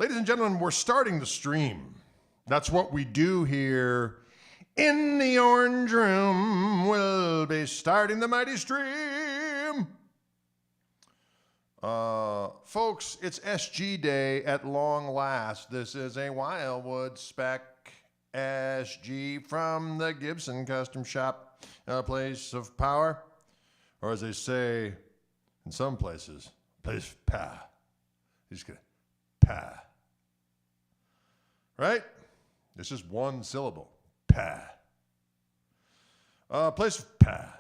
Ladies and gentlemen, we're starting the stream. That's what we do here in the Orange Room. We'll be starting the mighty stream. Folks, it's SG Day at long last. This is a Wildwood spec SG from the Gibson Custom Shop, a place of power, or as they say in some places, place of power. He's gonna power. Right? It's just one syllable. Pa. Place of pa.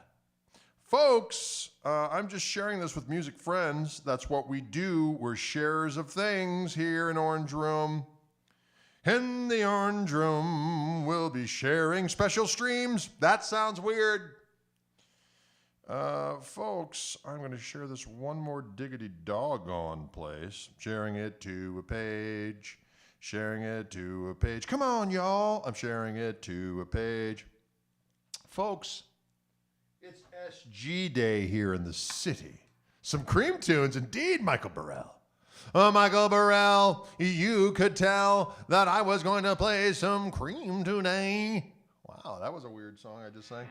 Folks, I'm just sharing this with music friends. That's what we do. We're sharers of things here in Orange Room. In the Orange Room, we'll be sharing special streams. That sounds weird. Folks, I'm going to share this one more diggity doggone place. Sharing it to a page. Sharing it to a page. Come on, y'all. I'm sharing it to a page. Folks, it's SG Day here in the city. Some cream tunes indeed, Michael Burrell. Michael Burrell, you could tell that I was going to play some cream today. Wow, that was a weird song I just sang.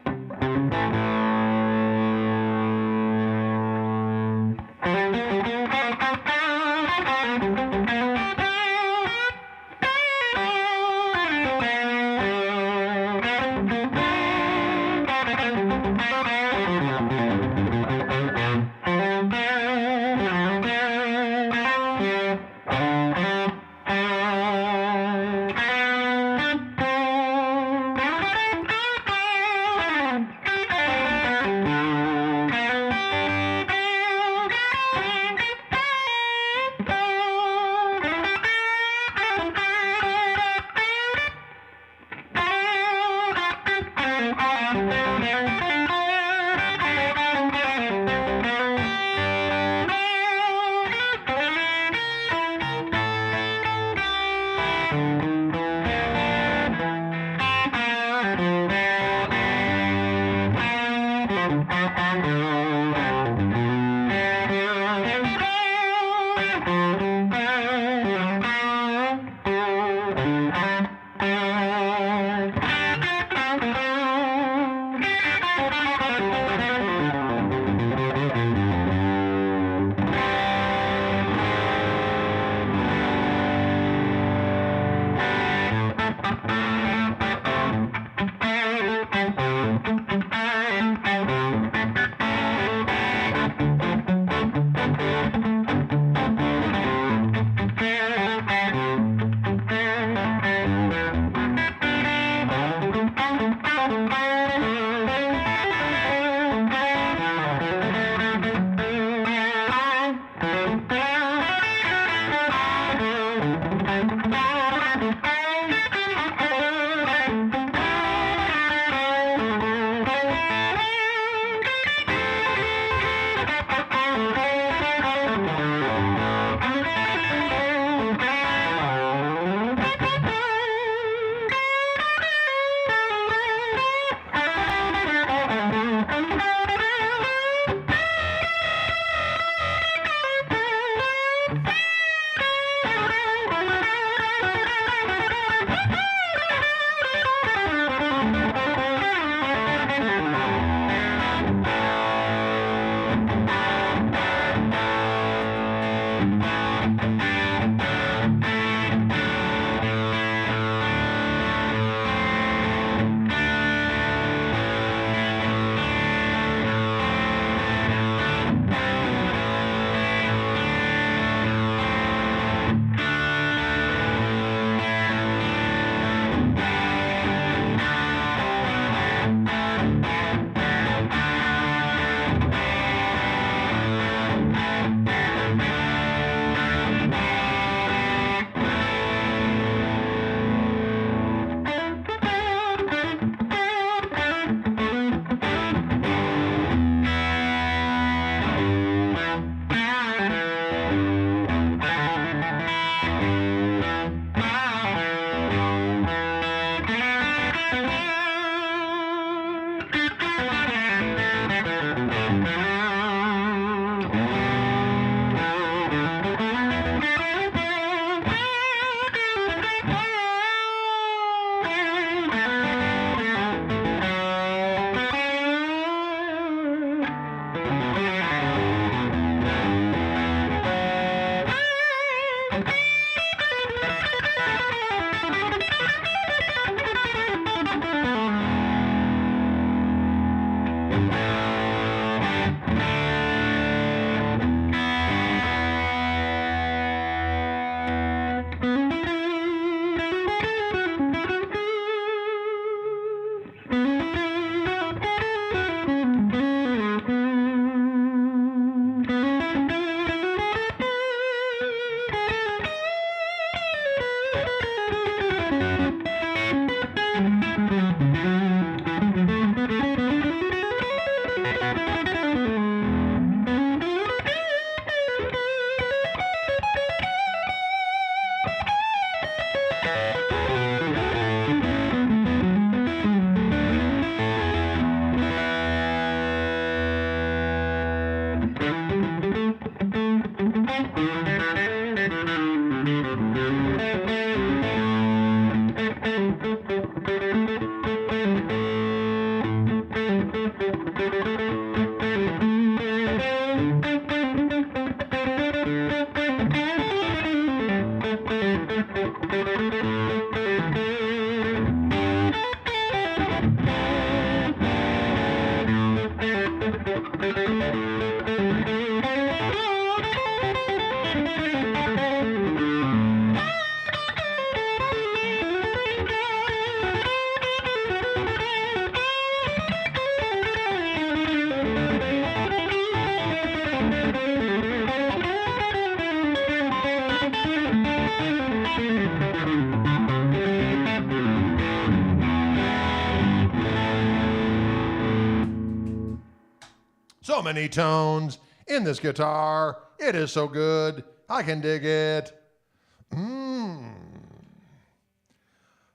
So many tones in this guitar. It is so good. I can dig it.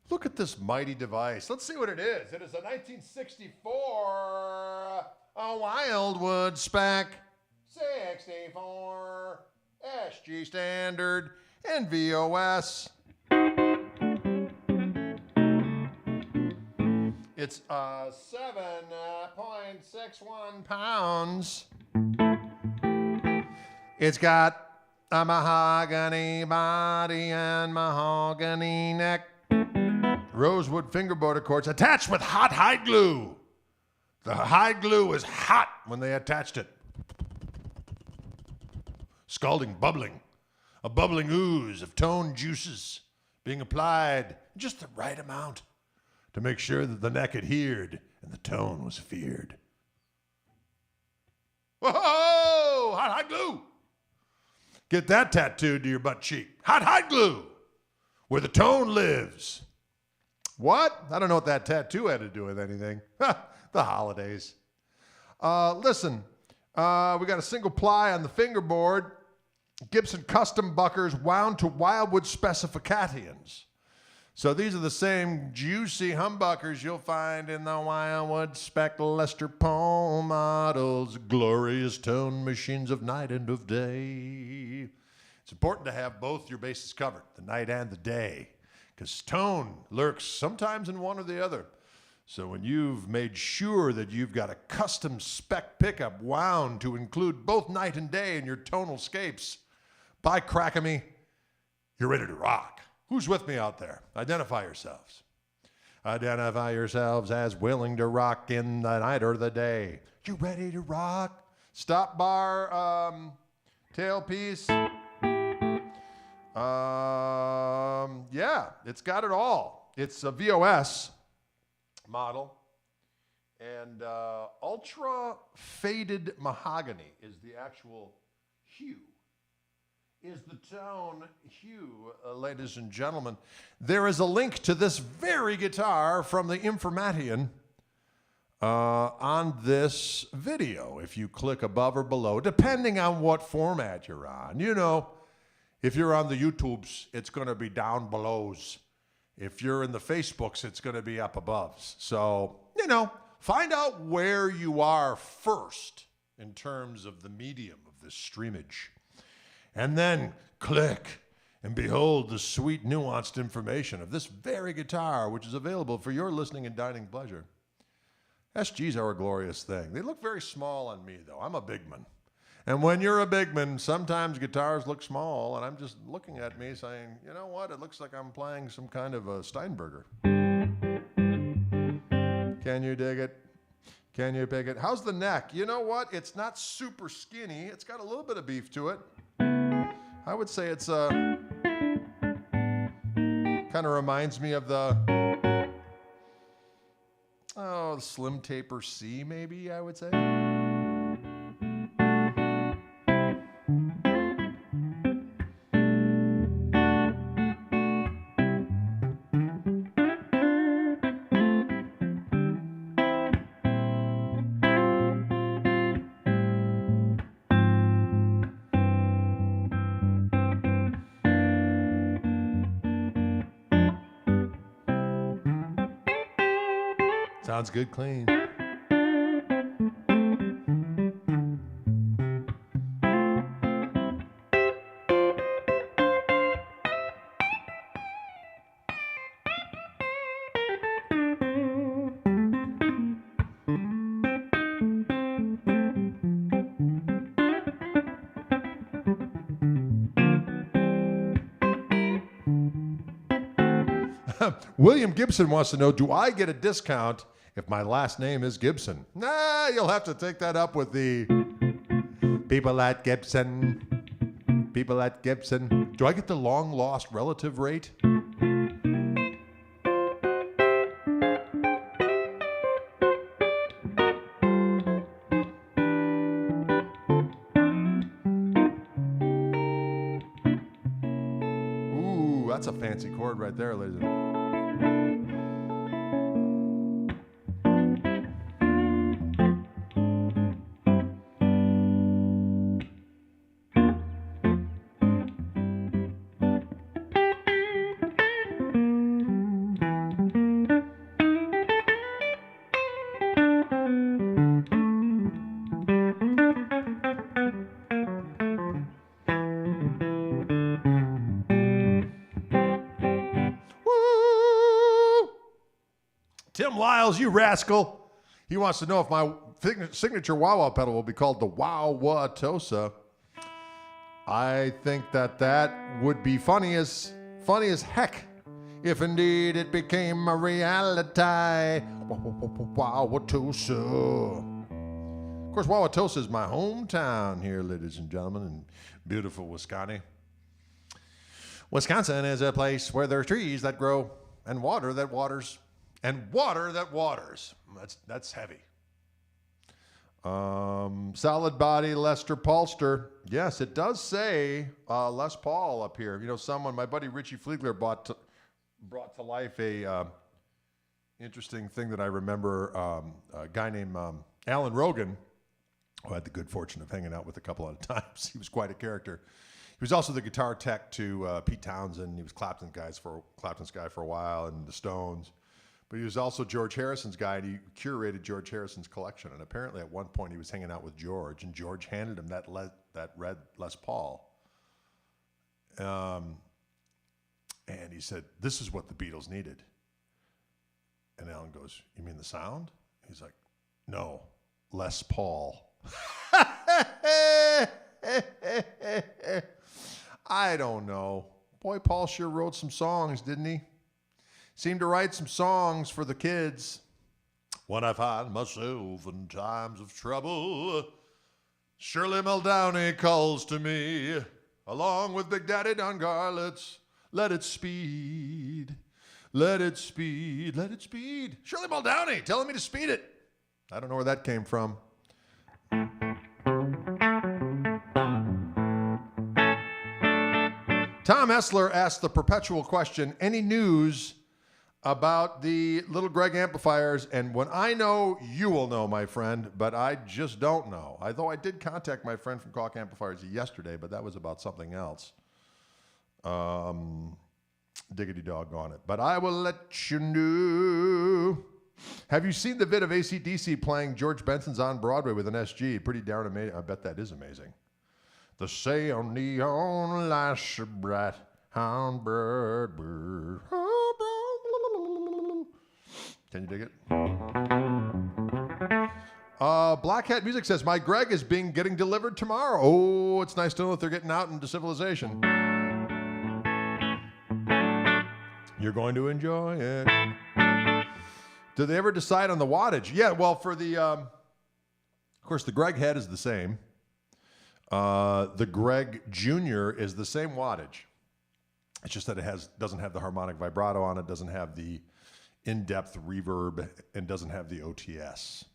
Look at this mighty device. Let's see what it is. It is a 1964 a Wildwood spec 64 SG standard and VOS. It's 7.61 pounds. It's got a mahogany body and mahogany neck. Rosewood fingerboard, of course, attached with hot hide glue. The hide glue was hot when they attached it. Scalding, bubbling. A bubbling ooze of tone juices being applied just the right amount to make sure that the neck adhered and the tone was feared. Whoa! Hot hide glue! Get that tattooed to your butt cheek. Hot hide glue! Where the tone lives. What? I don't know what that tattoo had to do with anything. The holidays. Listen, we got a single ply on the fingerboard. Gibson custom buckers wound to Wildwood specifications. So these are the same juicy humbuckers you'll find in the Wildwood Spec Lester Paul models, glorious tone machines of night and of day. It's important to have both your bases covered, the night and the day, because tone lurks sometimes in one or the other. So when you've made sure that you've got a custom spec pickup wound to include both night and day in your tonal scapes, by crack-a-me, you're ready to rock. Who's with me out there? Identify yourselves. Identify yourselves as willing to rock in the night or the day. You ready to rock? Stop bar, tailpiece. Yeah, it's got it all. It's a VOS model. And ultra faded mahogany is the actual hue. Is the tone hue, ladies and gentlemen. There is a link to this very guitar from the Information on this video. If you click above or below, depending on what format you're on. You know, if you're on the YouTubes, it's going to be down belows. If you're in the Facebooks, it's going to be up aboves. So, you know, find out where you are first in terms of the medium of this streamage. And then click and behold the sweet, nuanced information of this very guitar, which is available for your listening and dining pleasure. SGs are a glorious thing. They look very small on me, though. I'm a big man. And when you're a big man, sometimes guitars look small, and I'm just looking at me saying, you know what? It looks like I'm playing some kind of a Steinberger. Can you dig it? Can you pick it? How's the neck? You know what? It's not super skinny. It's got a little bit of beef to it. I would say it's kind of reminds me of the Slim Taper C, maybe, I would say. Sounds good, clean. William Gibson wants to know, do I get a discount if my last name is Gibson? Nah, you'll have to take that up with the people at Gibson. People at Gibson. Do I get the long lost relative rate? Ooh, that's a fancy chord right there, ladies and gentlemen. Tim Lyles, you rascal. He wants to know if my signature wah-wah pedal will be called the Wah-Wah-Tosa. I think that would be funny as heck if indeed it became a reality. Wah-Wah-Tosa. Of course, Wah-Wah-Tosa is my hometown here, ladies and gentlemen, in beautiful Wisconsin. Wisconsin is a place where there are trees that grow and water that waters. And water that waters. That's heavy. Solid body, Lester Polster. Yes, it does say Les Paul up here. You know, my buddy Richie Fliegler brought to life a interesting thing that I remember. A guy named Alan Rogan, who I had the good fortune of hanging out with a couple of times. He was quite a character. He was also the guitar tech to Pete Townsend. He was Clapton's guy for a while, and the Stones. But he was also George Harrison's guy, and he curated George Harrison's collection. And apparently at one point he was hanging out with George, and George handed him that red Les Paul. And he said, "This is what the Beatles needed." And Alan goes, "You mean the sound?" He's like, "No, Les Paul." I don't know. Boy, Paul sure wrote some songs, didn't he? Seemed to write some songs for the kids. When I find myself in times of trouble, Shirley Muldowney calls to me, along with Big Daddy Dungar, let it speed, let it speed, let it speed. Shirley Muldowney telling me to speed it. I don't know where that came from. Tom Essler asked the perpetual question, any news about the Little Greg amplifiers? And when I know, you will know, my friend, but I just don't know. Although I did contact my friend from Koch Amplifiers yesterday, but that was about something else. Diggity dog on it. But I will let you know. Have you seen the vid of AC/DC playing George Benson's On Broadway with an SG? Pretty darn amazing. I bet that is amazing. The sail neon lights are bright on bird. Can you dig it? Black Hat Music says, my Greg is getting delivered tomorrow. Oh, it's nice to know that they're getting out into civilization. You're going to enjoy it. Did they ever decide on the wattage? Yeah, well, for the, of course, the Greg head is the same. The Greg Jr. is the same wattage. It's just that it doesn't have the harmonic vibrato on it, doesn't have the in-depth reverb, and doesn't have the OTS.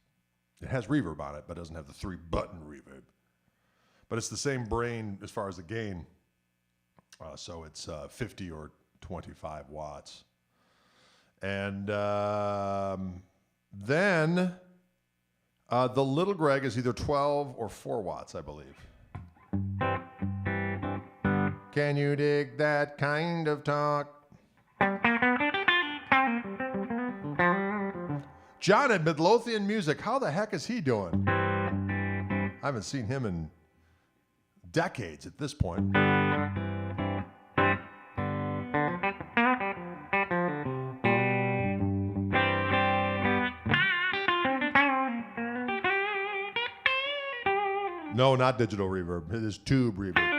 It has reverb on it, but doesn't have the 3-button reverb. But it's the same brain as far as the gain. So it's 50 or 25 watts. And then the Little Greg is either 12 or 4 watts, I believe. Can you dig that kind of talk? John at Midlothian Music. How the heck is he doing? I haven't seen him in decades at this point. No, not digital reverb. It is tube reverb.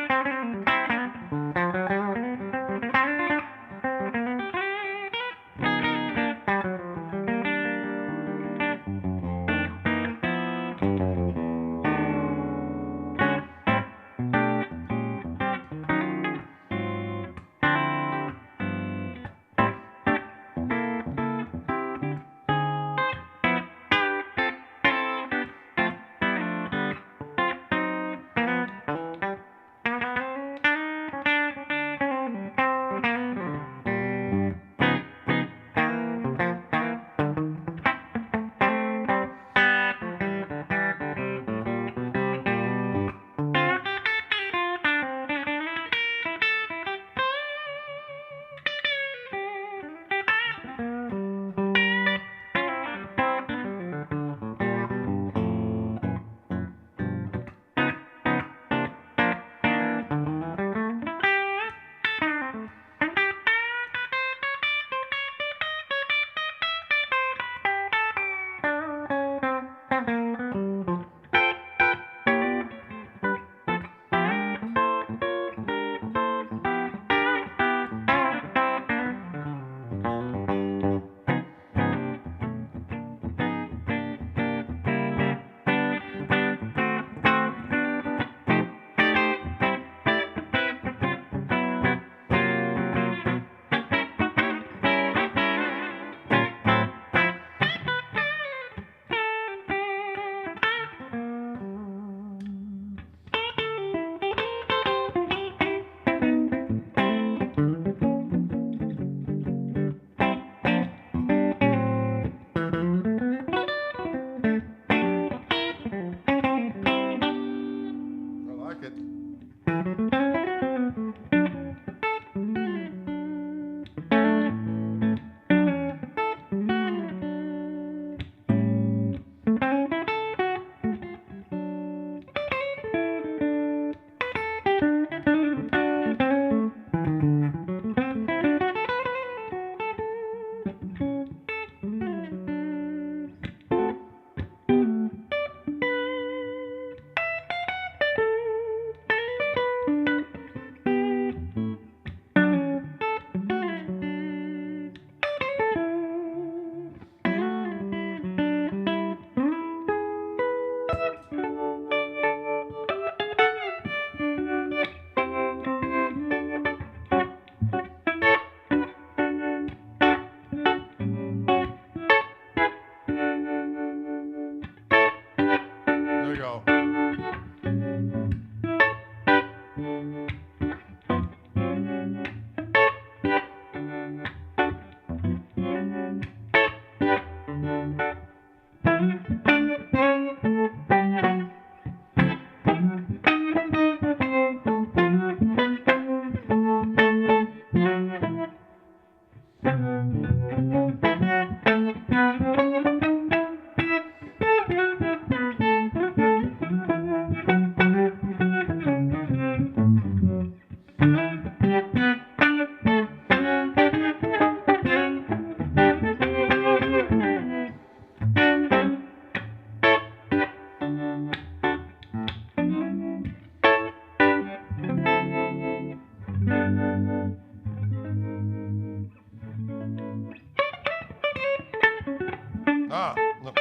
Ah, look.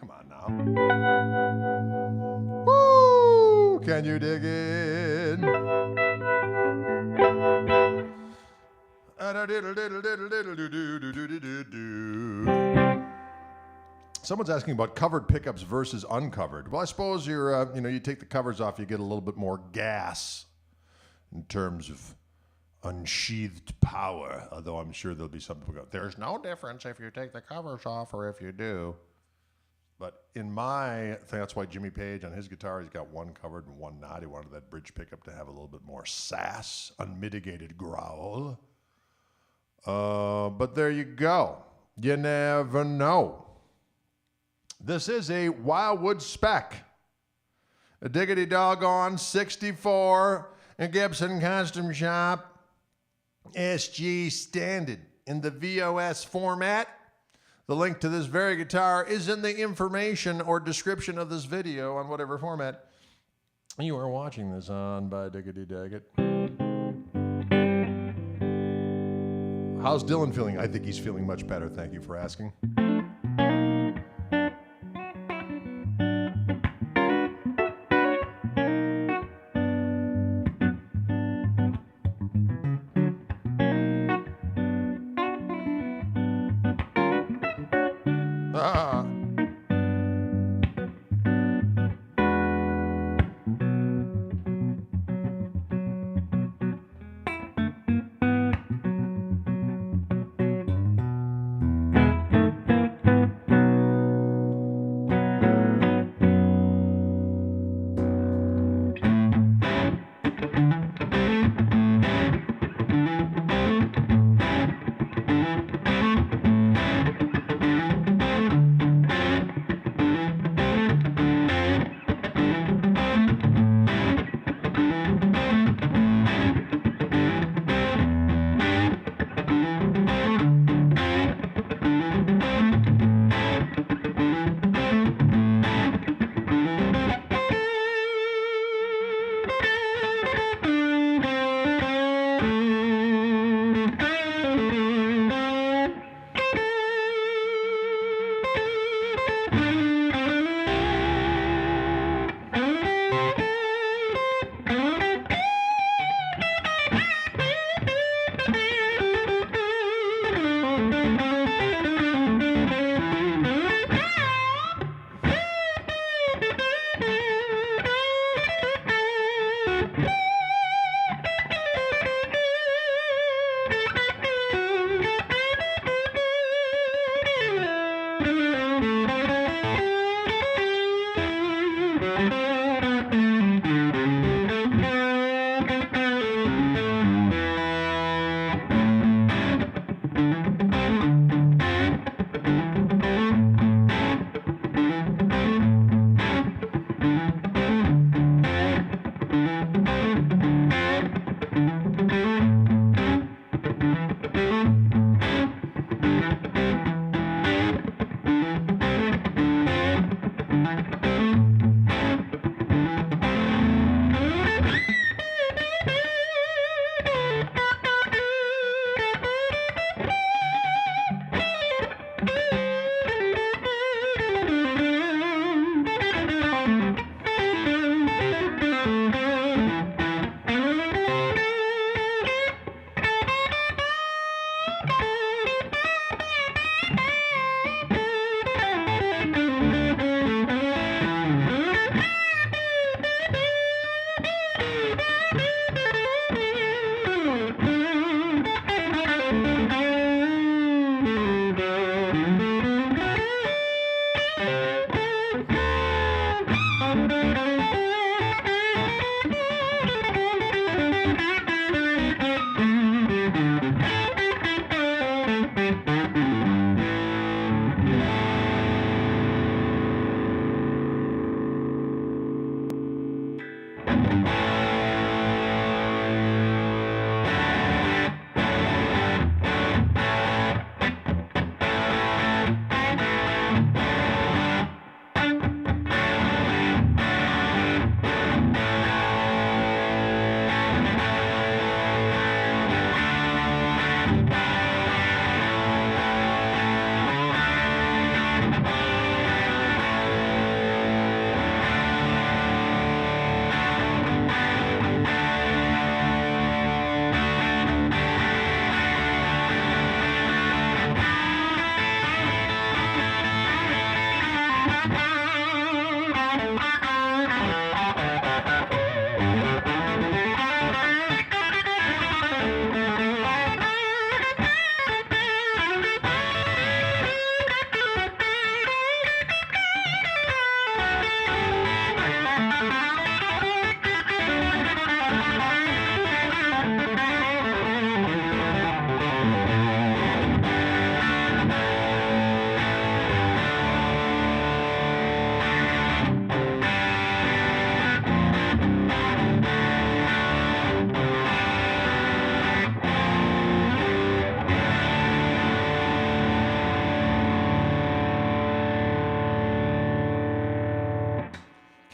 Come on now. Woo! Can you dig it? Someone's asking about covered pickups versus uncovered. Well, I suppose you take the covers off, you get a little bit more gas in terms of unsheathed power, although I'm sure there'll be some people go, there's no difference if you take the covers off or if you do. But in my thing, that's why Jimmy Page on his guitar, he's got one covered and one not. He wanted that bridge pickup to have a little bit more sass, unmitigated growl. But there you go. You never know. This is a Wildwood spec. A diggity doggone 64 in Gibson Custom Shop. SG standard in the VOS format. The link to this very guitar is in the information or description of this video on whatever format you are watching this on by Diggity Daggett. How's Dylan feeling? I think he's feeling much better. Thank you for asking. Ah.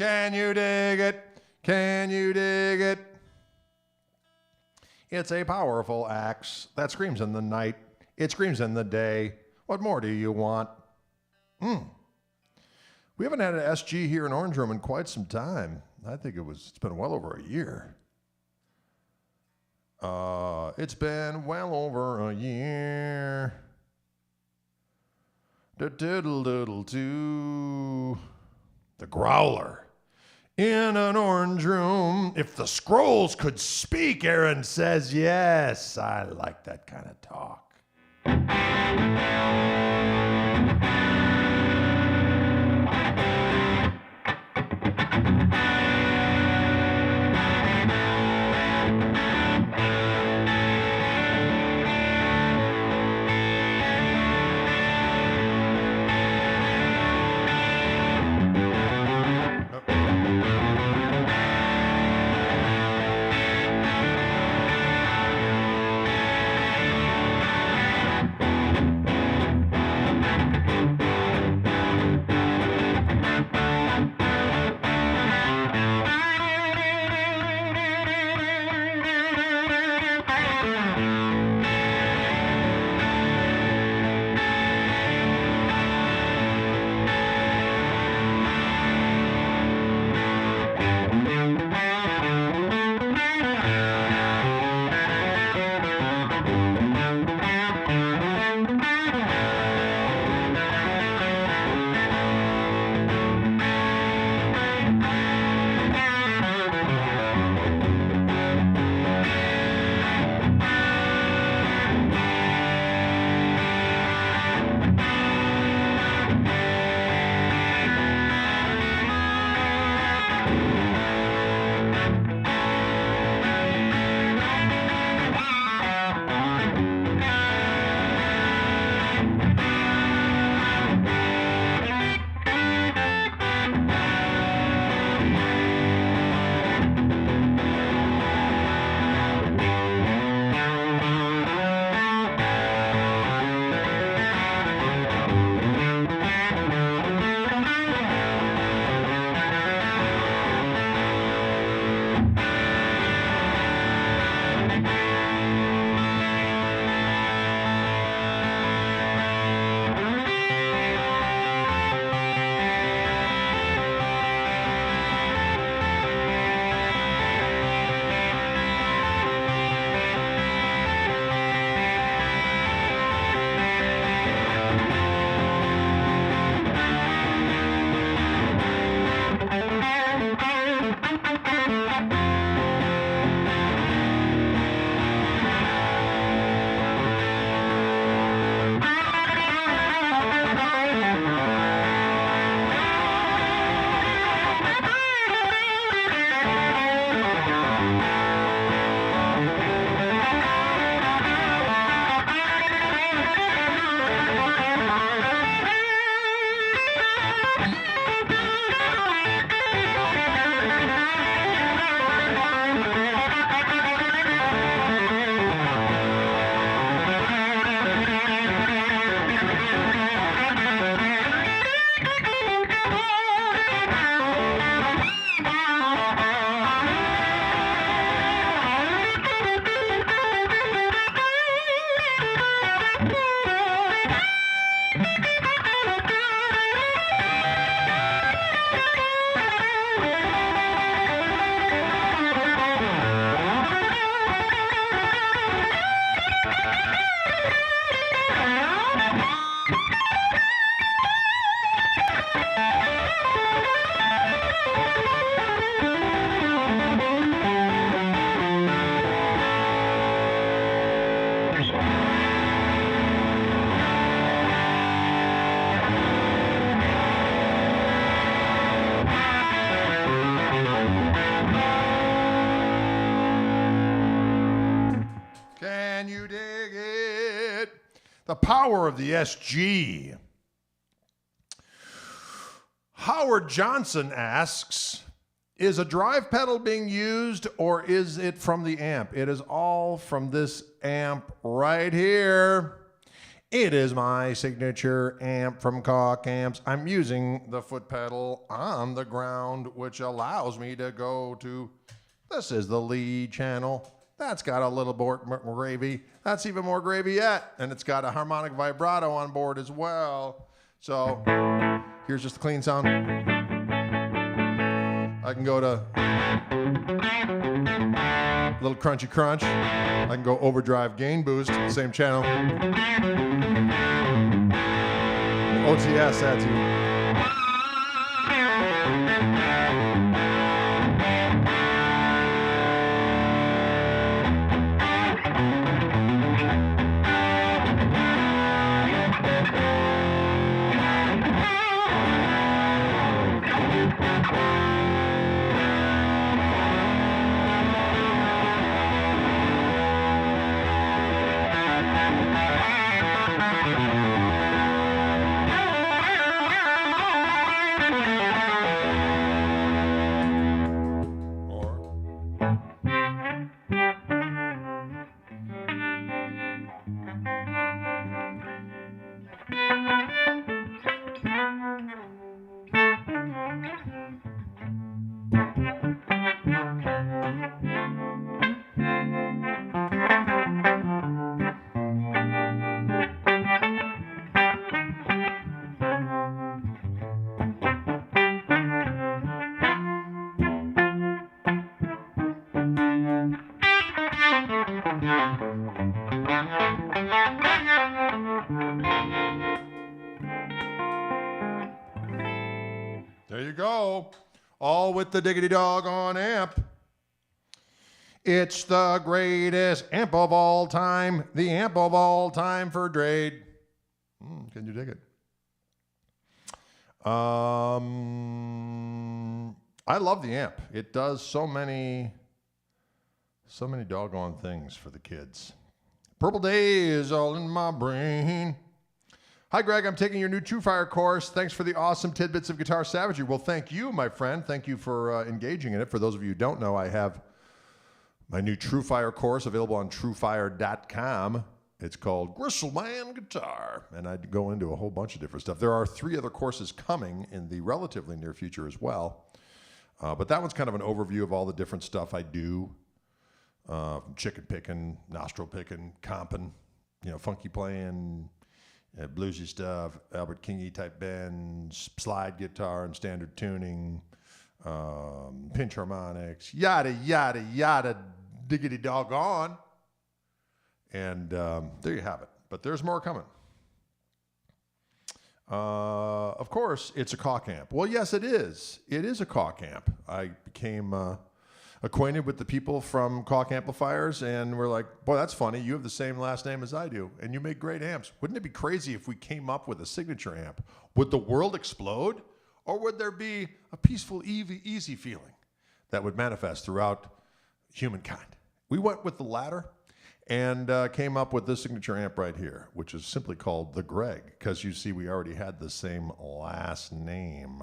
Can you dig it? Can you dig it? It's a powerful axe that screams in the night. It screams in the day. What more do you want? We haven't had an SG here in Orange Room in quite some time. I think it's been well over a year. It's been well over a year. Do-diddle-diddle-doo. The Growler. In an orange room. If the scrolls could speak, Aaron says yes. I like that kind of talk. The power of the SG. Howard Johnson asks, is a drive pedal being used or is it from the amp? It is all from this amp right here. It is my signature amp from Koch Amps. I'm using the foot pedal on the ground, which allows me to go to, this is the lead channel. That's got a little more gravy. That's even more gravy yet. And it's got a harmonic vibrato on board as well. So here's just a clean sound. I can go to a little crunchy crunch. I can go overdrive gain boost, same channel. OTS, that's you. There you go. All with the diggity doggone amp. It's the greatest amp of all time. The amp of all time for Drade. Can you dig it? I love the amp. It does so many doggone things for the kids. Purple Days all in my brain. Hi, Greg. I'm taking your new True Fire course. Thanks for the awesome tidbits of guitar savagery. Well, thank you, my friend. Thank you for engaging in it. For those of you who don't know, I have my new True Fire course available on truefire.com. It's called Gristleman Guitar, and I go into a whole bunch of different stuff. There are 3 other courses coming in the relatively near future as well, but that one's kind of an overview of all the different stuff I do, chicken picking, nostril picking, comping, funky playing, bluesy stuff, Albert Kingy type bends, slide guitar and standard tuning, pinch harmonics, yada, yada, yada, diggity doggone. And there you have it. But there's more coming. Of course, it's a Koch amp. Well, yes, it is. It is a Koch amp. I became acquainted with the people from Koch Amplifiers, and we're like, boy, that's funny. You have the same last name as I do, and you make great amps. Wouldn't it be crazy if we came up with a signature amp? Would the world explode, or would there be a peaceful, easy feeling that would manifest throughout humankind? We went with the latter and came up with this signature amp right here, which is simply called the Greg, because you see we already had the same last name.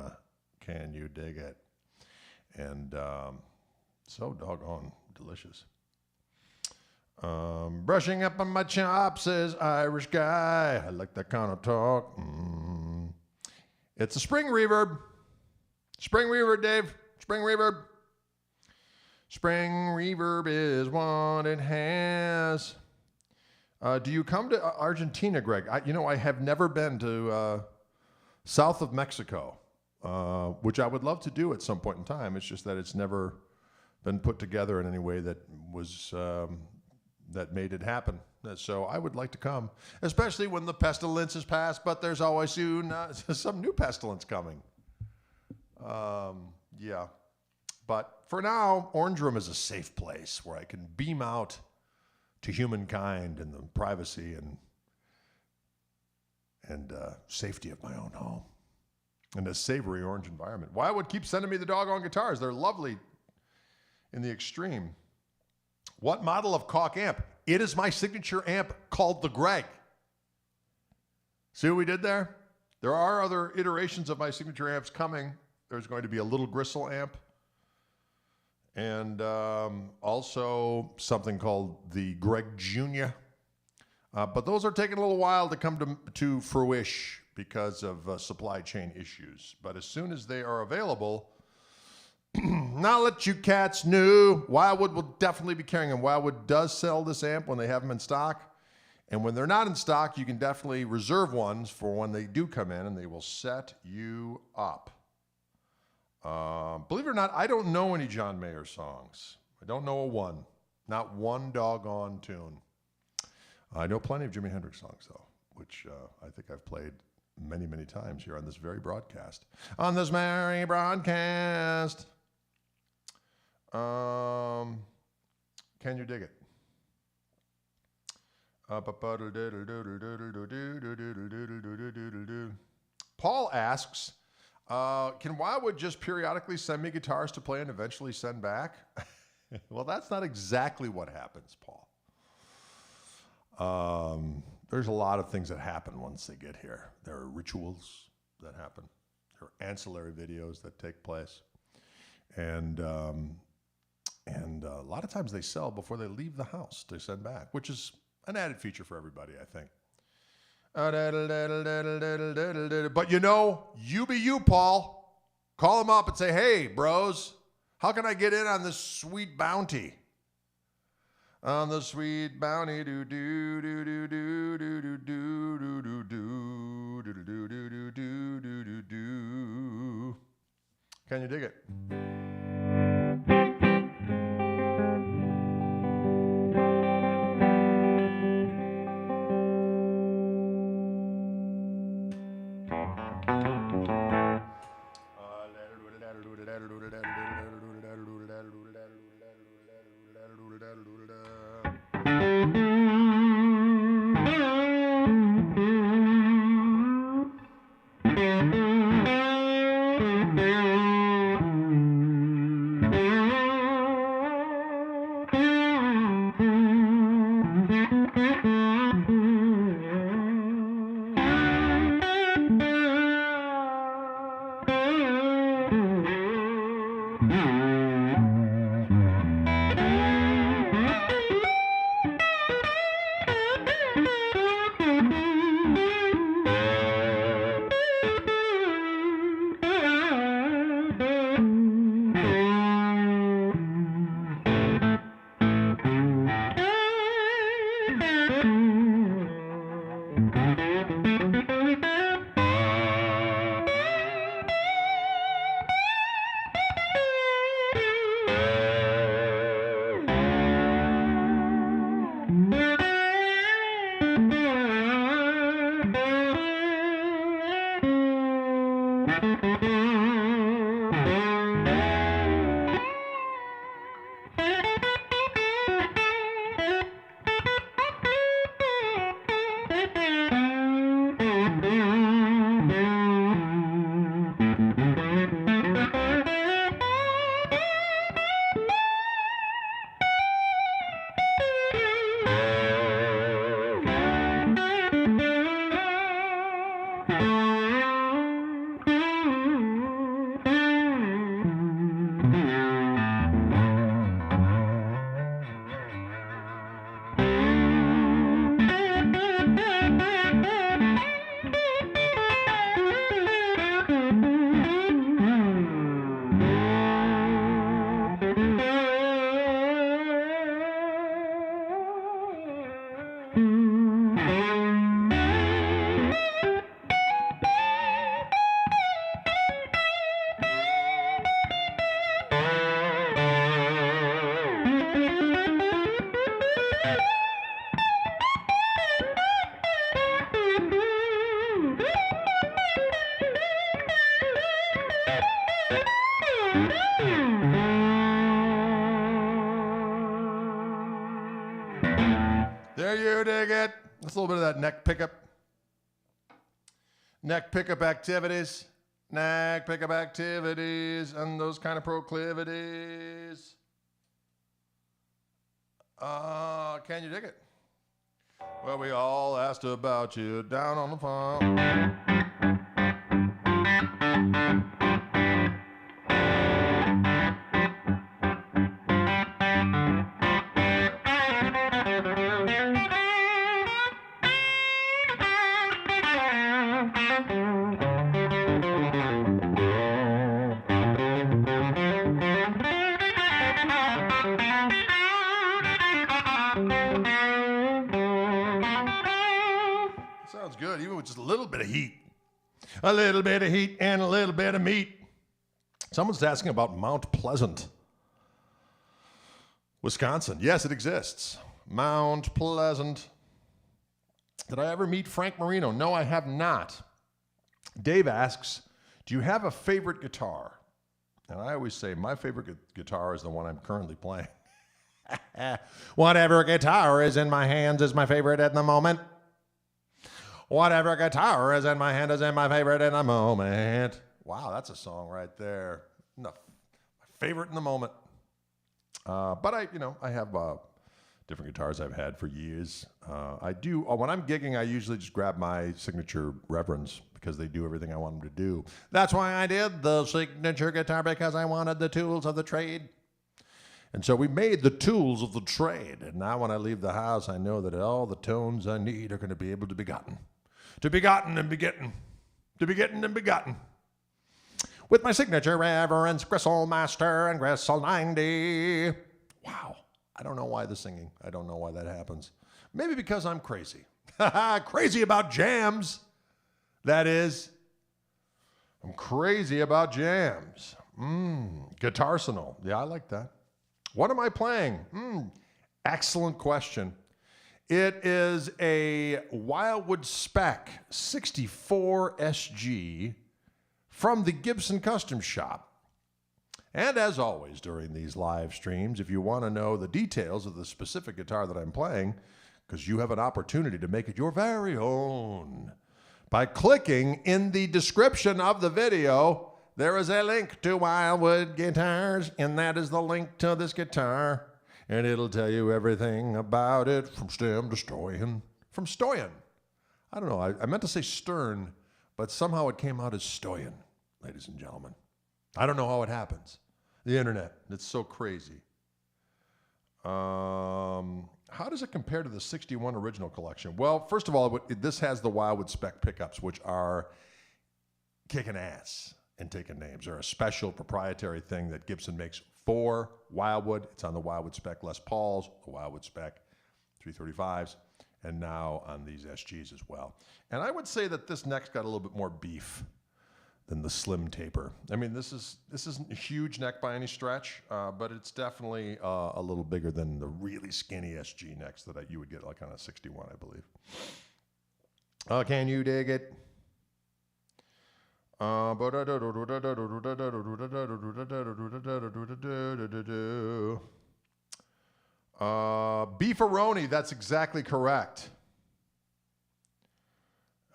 Can you dig it? And so doggone delicious. Brushing up on my chops, says Irish guy. I like that kind of talk. It's a spring reverb. Spring reverb, Dave. Spring reverb. Spring reverb is what it has. Do you come to Argentina, Greg? I have never been to south of Mexico, which I would love to do at some point in time. It's just that it's never been put together in any way that was that made it happen. So I would like to come, especially when the pestilence is past. But there's always soon some new pestilence coming. Yeah. But for now, Orange Room is a safe place where I can beam out to humankind in the privacy and safety of my own home in a savory orange environment. Wildwood keeps sending me the doggone guitars. They're lovely in the extreme. What model of Koch amp? It is my signature amp called the Greg. See what we did there? There are other iterations of my signature amps coming. There's going to be a little gristle amp. And also something called the Greg Jr. But those are taking a little while to come to fruition because of supply chain issues. But as soon as they are available, now let you cats know, Wildwood will definitely be carrying them. Wildwood does sell this amp when they have them in stock. And when they're not in stock, you can definitely reserve ones for when they do come in, and they will set you up. Believe it or not, I don't know any John Mayer songs. I don't know a one. Not one doggone tune. I know plenty of Jimi Hendrix songs, though, which I think I've played many, many times here on this very broadcast. On this very broadcast. Can you dig it? Paul asks, can Wildwood just periodically send me guitars to play and eventually send back? Well, that's not exactly what happens, Paul. There's a lot of things that happen once they get here. There are rituals that happen. There are ancillary videos that take place. And a lot of times they sell before they leave the house to send back, which is an added feature for everybody, I think. But you know, you be you, Paul. Call them up and say, hey, bros, how can I get in on this sweet bounty? On the sweet bounty, do do do do do do do do do do do do do do do do do. Can you dig it? There you dig it. That's a little bit of that neck pickup. Neck pickup activities. Neck pickup activities and those kind of proclivities. Can you dig it? Well, we all asked about you down on the phone. Ooh, just a little bit of heat. A little bit of heat and a little bit of meat. Someone's asking about Mount Pleasant, Wisconsin. Yes, it exists. Mount Pleasant. Did I ever meet Frank Marino? No, I have not. Dave asks, do you have a favorite guitar? And I always say my favorite guitar is the one I'm currently playing. Whatever guitar is in my hands is my favorite at the moment. Whatever guitar is in my hand is in my favorite in the moment. Wow, that's a song right there. No, my favorite in the moment. But I have different guitars I've had for years. I do, when I'm gigging, I usually just grab my signature Reverends because they do everything I want them to do. That's why I did the signature guitar, because I wanted the tools of the trade. And so we made the tools of the trade. And now when I leave the house, I know that all the tones I need are going to be able to be gotten. To be gotten and begotten. To be gotten and begotten. With my signature Reverence Gristle Master and Gristle 90. Wow. I don't know why the singing. I don't know why that happens. Maybe because I'm crazy. Crazy about jams. That is. I'm crazy about jams. Guitarsenal. Yeah, I like that. What am I playing? Excellent question. It is a Wildwood Spec 64 SG from the Gibson Custom Shop. And as always during these live streams, if you want to know the details of the specific guitar that I'm playing, because you have an opportunity to make it your very own, by clicking in the description of the video, there is a link to Wildwood Guitars, and that is the link to this guitar. And it'll tell you everything about it from stem to stoyan. From stoyan. I don't know, I meant to say stern, but somehow it came out as stoyan, ladies and gentlemen. I don't know how it happens. The internet, it's so crazy. How does it compare to the 61 original collection? Well, first of all, this has the Wildwood Spec pickups, which are kicking ass and taking names. They're a special proprietary thing that Gibson makes for Wildwood. It's on the Wildwood Spec Les Pauls, the Wildwood Spec 335s, and now on these SGs as well. And I would say that this neck's got a little bit more beef than the slim taper. I mean, this isn't a huge neck by any stretch, but it's definitely a little bigger than the really skinny SG necks that you would get like on a 61, I believe. Can you dig it? Beefaroni, that's exactly correct.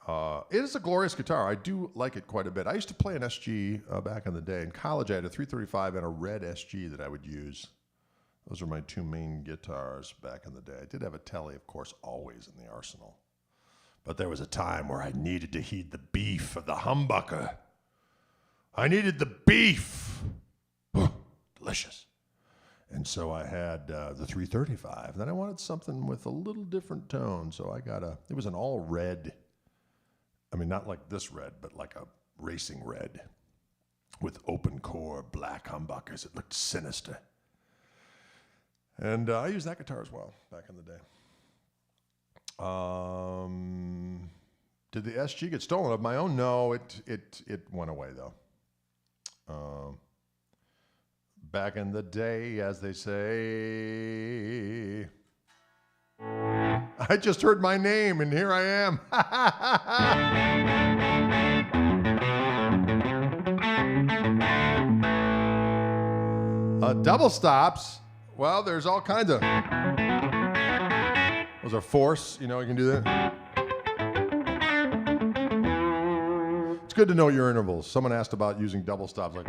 It is a glorious guitar. I do like it quite a bit. I used to play an SG back in the day. In college, I had a 335 and a red SG that I would use. Those are my two main guitars back in the day. I did have a Tele, of course, always in the arsenal. But there was a time where I needed to heed the beef of the humbucker. I needed the beef. Delicious. And so I had the 335. Then I wanted something with a little different tone. So I got it was an all red. I mean, not like this red, but like a racing red with open core black humbuckers. It looked sinister. And I used that guitar as well back in the day. Did the SG get stolen of my own? No, it went away though. Back in the day, as they say. I just heard my name, and here I am. Double stops. Well, there's all kinds of. Those are force. You can do that. It's good to know your intervals. Someone asked about using double stops. Like.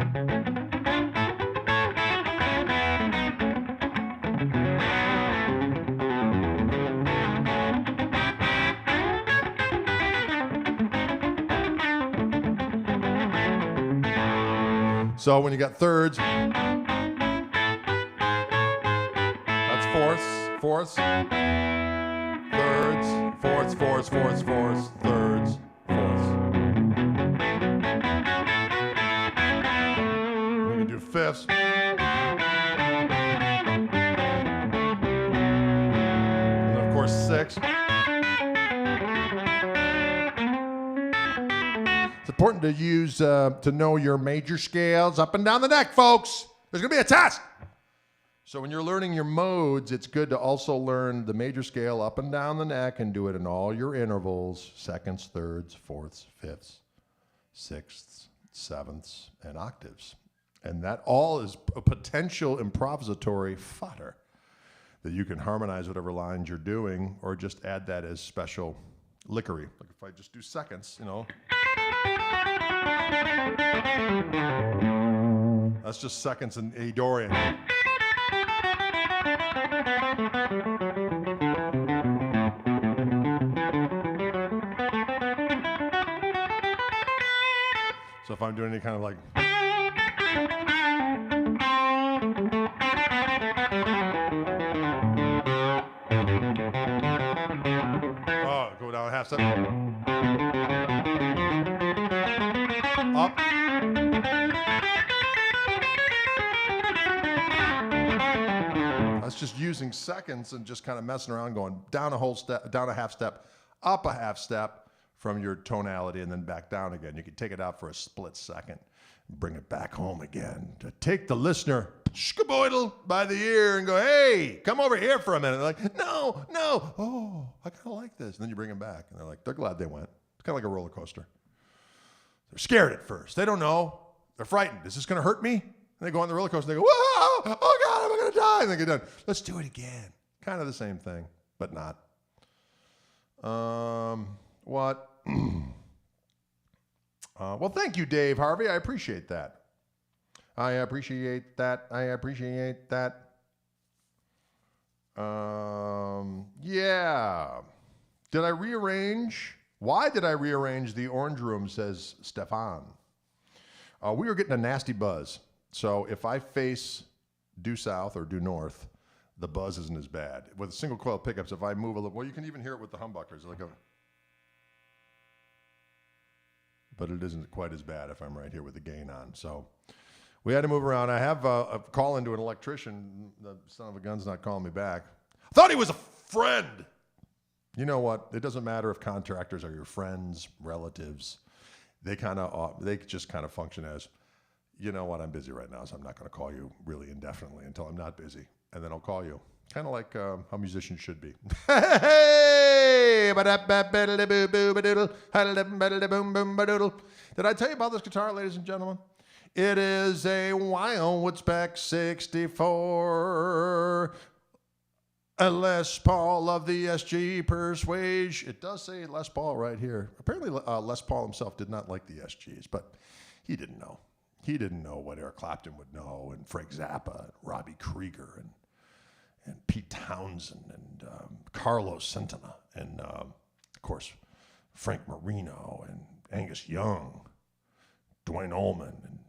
So when you got thirds, that's fourths, thirds, fourths, thirds, fourths. You can do fifths. And of course, sixths. important to use, to know your major scales up and down the neck, folks. There's going to be a test. So when you're learning your modes, it's good to also learn the major scale up and down the neck and do it in all your intervals, seconds, thirds, fourths, fifths, sixths, sevenths, and octaves. And that all is a potential improvisatory fodder that you can harmonize whatever lines you're doing or just add that as special lickery. Like if I just do seconds, you know. That's just seconds in A Dorian. So if I'm doing any kind of like, oh, go down half step, up, that's just using seconds and just kind of messing around, going down a whole step, down a half step, up a half step from your tonality, and then back down again. You can take it out for a split second, bring it back home again. To take the listener shkaboidle by the ear and go, hey, come over here for a minute. They're like, no, oh, I kind of like this. And then you bring them back, and they're glad they went. It's kind of like a roller coaster. They're scared at first. They don't know. They're frightened. Is this going to hurt me? And they go on the roller coaster, and they go, whoa, oh God, am I going to die? And they get done. Let's do it again. Kind of the same thing, but not. What? Well, thank you, Dave Harvey. I appreciate that. I appreciate that. Yeah. Did I rearrange? Why did I rearrange the orange room, says Stefan. We were getting a nasty buzz. So if I face due south or due north, the buzz isn't as bad. With single coil pickups, if I move a little, well, you can even hear it with the humbuckers. But it isn't quite as bad if I'm right here with the gain on. So we had to move around. I have a call into an electrician. The son of a gun's not calling me back. I thought he was a friend. You know what? It doesn't matter if contractors are your friends, relatives. They just kind of function as, you know what, I'm busy right now, so I'm not going to call you really indefinitely until I'm not busy. And then I'll call you. Kind of like how musicians should be. Hey! Did I tell you about this guitar, ladies and gentlemen? It is a Wildwood Spec 64, a Les Paul of the SG Persuasion. It does say Les Paul right here. Apparently Les Paul himself did not like the SGs, but he didn't know. He didn't know what Eric Clapton would know, and Frank Zappa, and Robbie Krieger, and Pete Townsend, and Carlos Santana, and of course, Frank Marino, and Angus Young, Dwayne Allman, and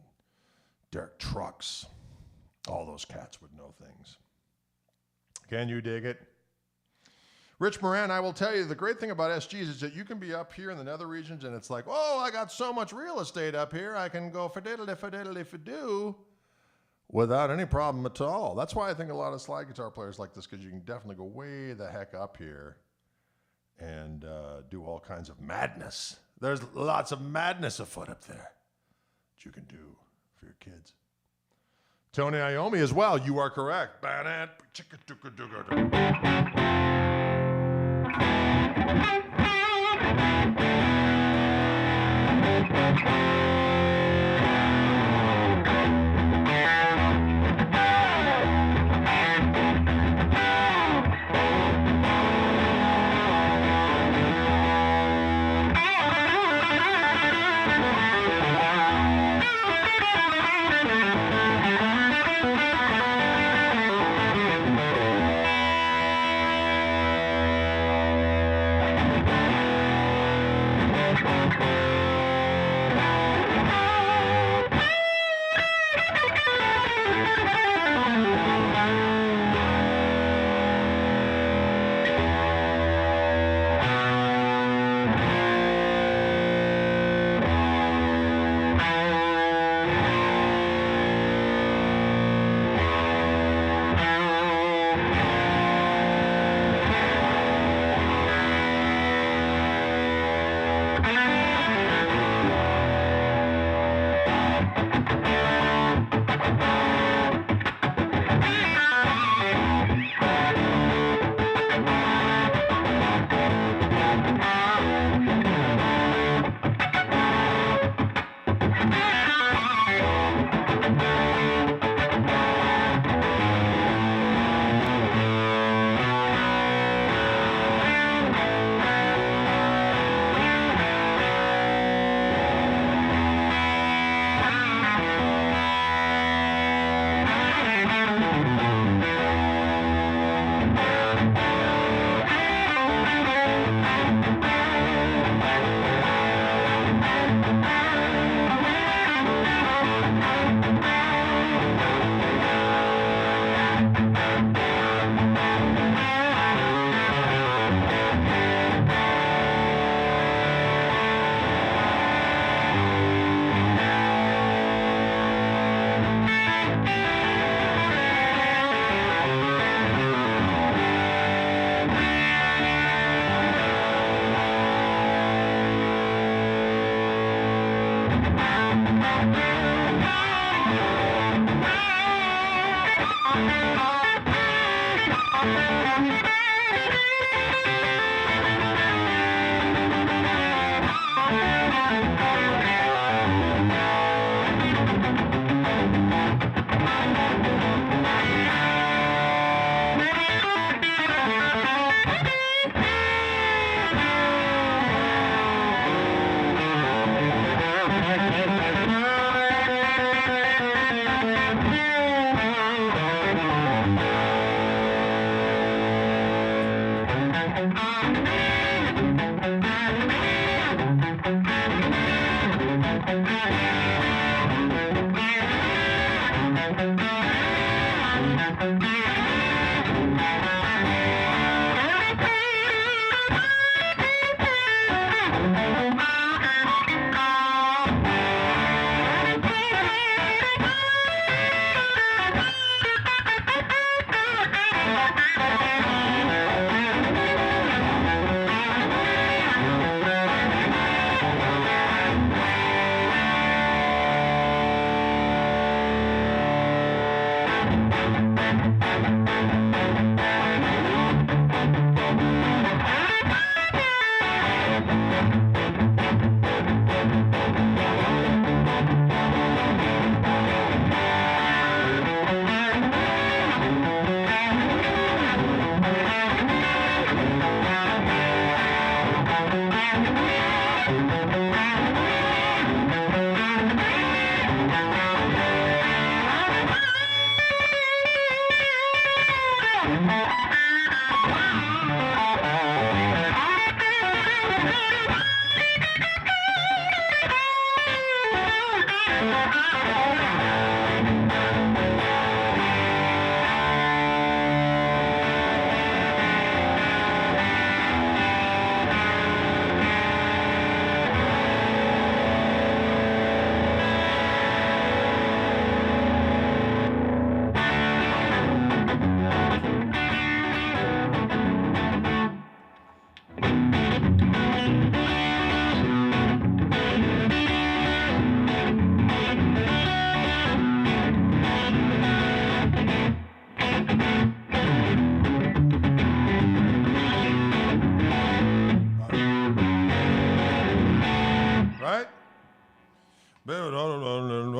Derek Trucks. All those cats would know things. Can you dig it? Rich Moran, I will tell you, the great thing about SGs is that you can be up here in the nether regions, and it's like, oh, I got so much real estate up here, I can go fa-diddly-fa-diddly-fa-do without any problem at all. That's why I think a lot of slide guitar players like this, because you can definitely go way the heck up here and do all kinds of madness. There's lots of madness afoot up there that you can do for your kids. Tony Iommi as well, you are correct.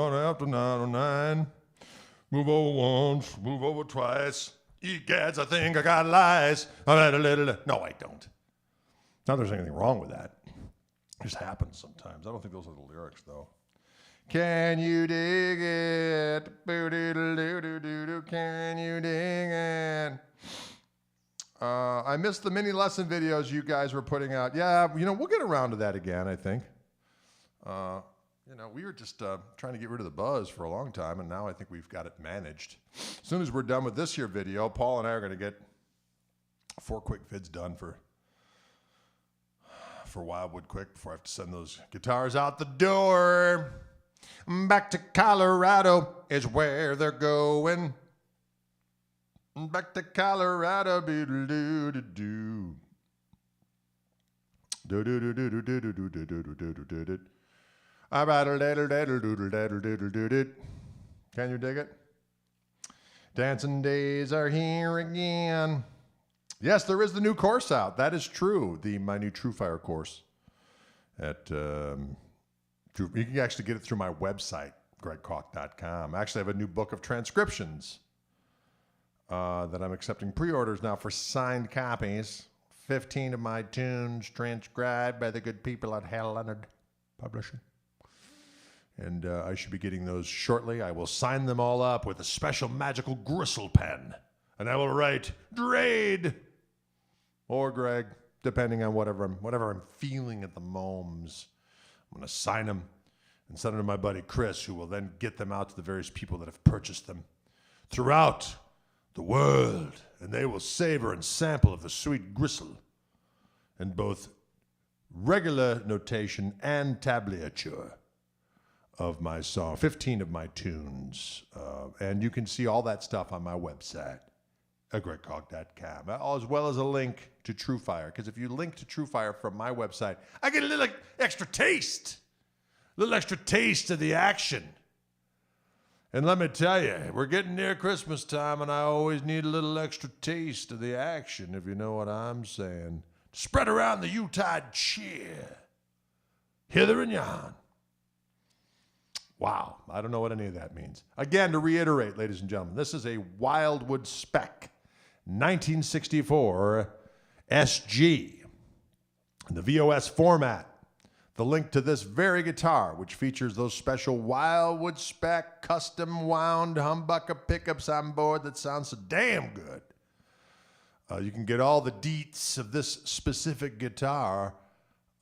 After 909, move over once, move over twice. Egads, I think I got lies. No, I don't. Not there's anything wrong with that. It just happens sometimes. I don't think those are the lyrics, though. Can you dig it? Boo-doo-doo-doo-doo-doo. Can you dig it? I missed the mini lesson videos you guys were putting out. Yeah, we'll get around to that again, I think. We were just trying to get rid of the buzz for a long time, and now I think we've got it managed. As soon as we're done with this here video, Paul and I are going to get 4 quick vids done for Wildwood quick before I have to send those guitars out the door. Back to Colorado is where they're going. Back to Colorado. Do-do-do-do-do-do. Do-do-do-do-do-do-do-do-do-do-do-do. Can you dig it? Dancing days are here again. Yes, there is the new course out. That is true. My new TrueFire course. You can actually get it through my website, gregkoch.com. Actually, I have a new book of transcriptions that I'm accepting pre-orders now for signed copies. 15 of my tunes transcribed by the good people at Hal Leonard Publishing. And I should be getting those shortly. I will sign them all up with a special magical gristle pen. And I will write, Drade, or Greg, depending on whatever I'm feeling at the moments. I'm going to sign them and send them to my buddy Chris, who will then get them out to the various people that have purchased them throughout the world. And they will savor and sample of the sweet gristle in both regular notation and tablature of my song, 15 of my tunes. And you can see all that stuff on my website, gregkoch.com, as well as a link to TrueFire. Because if you link to TrueFire from my website, I get a little extra taste of the action. And let me tell you, we're getting near Christmas time, and I always need a little extra taste of the action, if you know what I'm saying. Spread around the Yuletide cheer. Hither and yon. Wow, I don't know what any of that means. Again, to reiterate, ladies and gentlemen, this is a Wildwood Spec 1964 SG in the VOS format. The link to this very guitar, which features those special Wildwood Spec custom wound humbucker pickups on board that sound so damn good. You can get all the deets of this specific guitar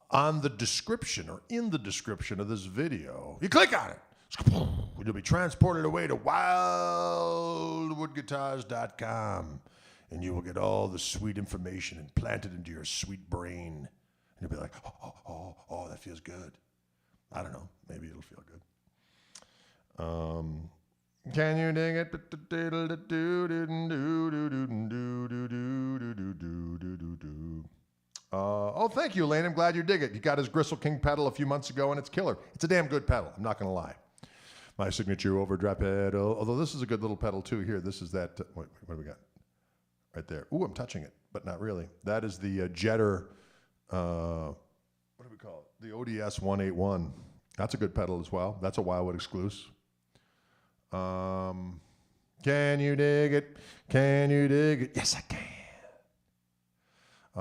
on the description or in the description of this video. You click on it. You'll be transported away to wildwoodguitars.com, and you will get all the sweet information implanted into your sweet brain. And you'll be like, oh, that feels good. I don't know. Maybe it'll feel good. Can you dig it? Oh, thank you, Elaine. I'm glad you dig it. You got his Gristle King pedal a few months ago, and it's killer. It's a damn good pedal. I'm not going to lie. My signature overdrive pedal. Although this is a good little pedal, too. Here, this is that. What do we got? Right there. Ooh, I'm touching it, but not really. That is the Jetter. What do we call it? The ODS 181. That's a good pedal as well. That's a Wildwood exclusive. Can you dig it? Can you dig it? Yes, I can.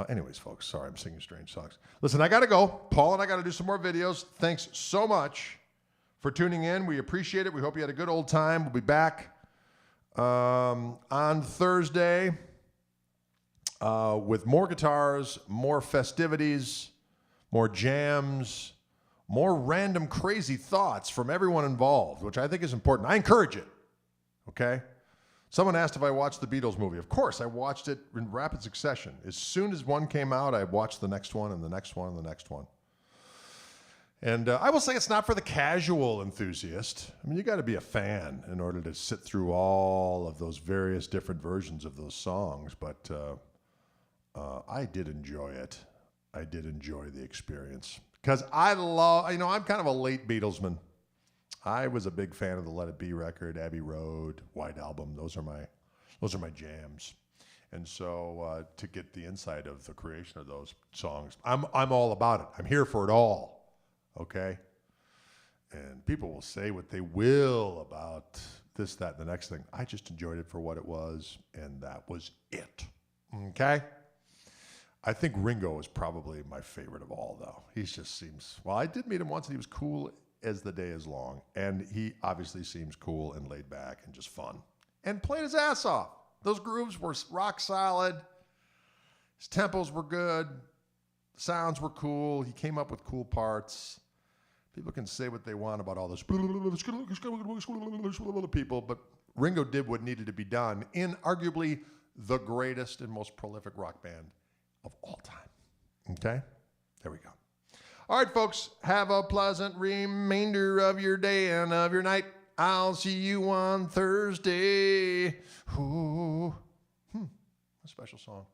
Anyways, folks, sorry, I'm singing strange songs. Listen, I got to go. Paul and I got to do some more videos. Thanks so much for tuning in. We appreciate it. We hope you had a good old time. We'll be back on Thursday with more guitars, more festivities, more jams, more random crazy thoughts from everyone involved, which I think is important. I encourage it, okay? Someone asked if I watched the Beatles movie. Of course, I watched it in rapid succession. As soon as one came out, I watched the next one and the next one and the next one. And I will say it's not for the casual enthusiast. I mean, you got to be a fan in order to sit through all of those various different versions of those songs. But I did enjoy it. I did enjoy the experience. Because I love, I'm kind of a late Beatlesman. I was a big fan of the Let It Be record, Abbey Road, White Album. Those are my jams. And so to get the insight of the creation of those songs, I'm all about it. I'm here for it all. Okay? And people will say what they will about this, that, and the next thing. I just enjoyed it for what it was, and that was it. Okay? I think Ringo is probably my favorite of all, though. He just seems, well, I did meet him once, and he was cool as the day is long. And he obviously seems cool and laid back and just fun. And played his ass off. Those grooves were rock solid. His tempos were good. The sounds were cool. He came up with cool parts. People can say what they want about all this people, but Ringo did what needed to be done in arguably the greatest and most prolific rock band of all time. Okay? There we go. All right, folks, have a pleasant remainder of your day and of your night. I'll see you on Thursday. Ooh. A special song.